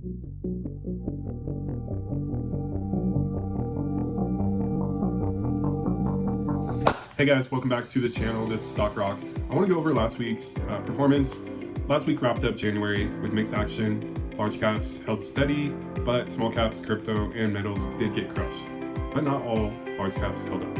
Hey guys, welcome back to the channel. This is Stock Rock. I want to go over last week's performance. Last week wrapped up January with mixed action. Large caps held steady, but small caps, crypto, and metals did get crushed. But not all large caps held up.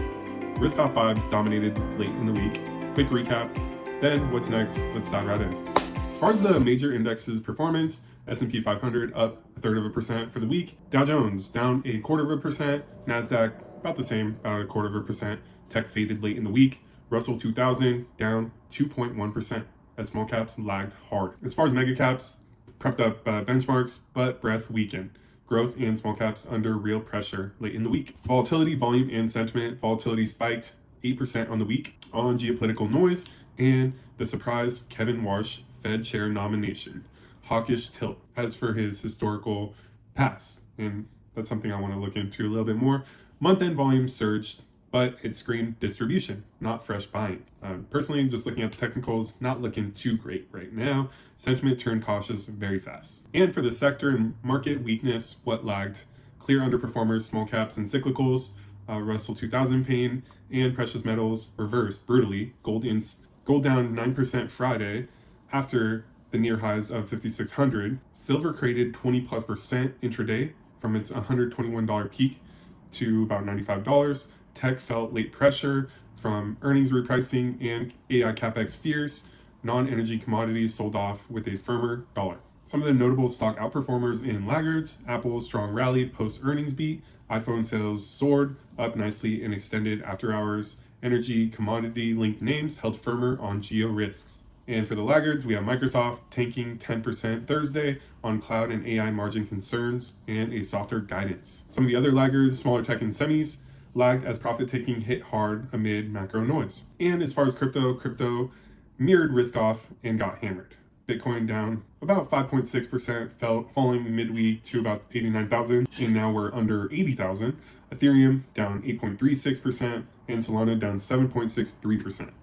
Risk off vibes dominated late in the week. Quick recap, then what's next? Let's dive right in. As far as the major indexes performance, S&P 500 up 1/3% for the week. Dow Jones down 1/4%. NASDAQ about the same, about 1/4%. Tech faded late in the week. Russell 2000 down 2.1% as small caps lagged hard. As far as mega caps, prepped up benchmarks, but breadth weakened. Growth and small caps under real pressure late in the week. Volatility, volume, and sentiment. Volatility spiked 8% on the week on geopolitical noise and the surprise Kevin Warsh Fed chair nomination. Hawkish tilt as for his historical past, and that's something I want to look into a little bit more. Month-end volume surged, but it screamed distribution, not fresh buying. Personally, just looking at the technicals, not looking too great right now. Sentiment turned cautious very fast. And for the sector and market weakness, what lagged? Clear underperformers, small caps and cyclicals, Russell 2000 pain, and precious metals reversed brutally. Gold down 9% Friday after the near highs of 5,600. Silver created 20+% intraday from its $121 peak to about $95. Tech felt late pressure from earnings repricing and AI capex fears. Non-energy commodities sold off with a firmer dollar. Some of the notable stock outperformers and laggards: Apple's strong rally post-earnings beat. iPhone sales soared up nicely and extended after hours. Energy commodity-linked names held firmer on geo risks. And for the laggards, we have Microsoft tanking 10% Thursday on cloud and AI margin concerns and a softer guidance. Some of the other laggards, smaller tech and semis, lagged as profit-taking hit hard amid macro noise. And as far as crypto mirrored risk off and got hammered. Bitcoin down about 5.6%, falling midweek to about 89,000, and now we're under 80,000. Ethereum down 8.36%, and Solana down 7.63%.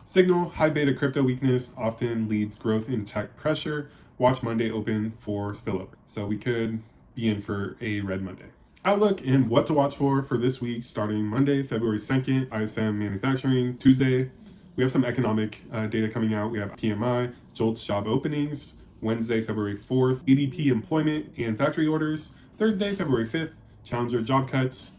Signal, high beta crypto weakness often leads growth in tech pressure. Watch Monday open for spillover. So we could be in for a red Monday. Outlook and what to watch for this week, starting Monday, February 2nd, ISM manufacturing. Tuesday, we have some economic data coming out. We have PMI, JOLTS job openings. Wednesday, February 4th, ADP employment and factory orders. Thursday, February 5th, Challenger job cuts.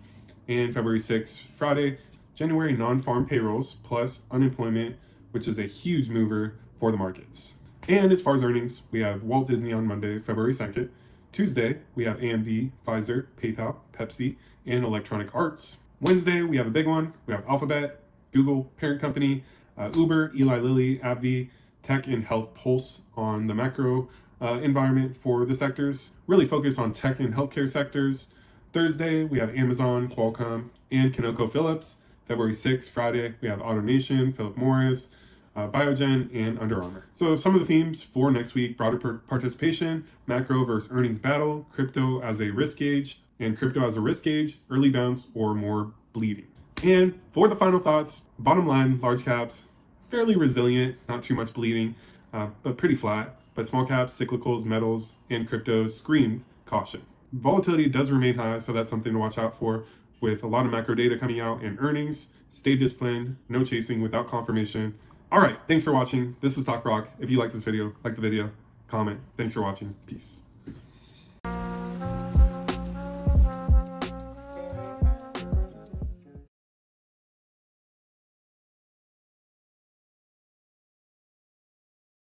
And February 6th, Friday, January non-farm payrolls plus unemployment, which is a huge mover for the markets. And as far as earnings, we have Walt Disney on Monday, February 2nd. Tuesday, we have AMD, Pfizer, PayPal, Pepsi, and Electronic Arts. Wednesday, we have a big one. We have Alphabet, Google, parent company, Uber, Eli Lilly, AbbVie, Tech and Health Pulse on the macro environment for the sectors. Really focus on tech and healthcare sectors. Thursday, we have Amazon, Qualcomm, and ConocoPhillips. February 6th, Friday, we have AutoNation, Philip Morris, Biogen, and Under Armour. So some of the themes for next week: broader participation, macro versus earnings battle, crypto as a risk gauge, and crypto as a risk gauge, early bounce or more bleeding. And for the final thoughts, bottom line, large caps, fairly resilient, not too much bleeding, but pretty flat. But small caps, cyclicals, metals, and crypto scream caution. Volatility does remain high, so that's something to watch out for. With a lot of macro data coming out and earnings, stay disciplined, no chasing without confirmation. All right, thanks for watching. This is Stock Rock. If you like this video, like the video, comment. Thanks for watching. Peace.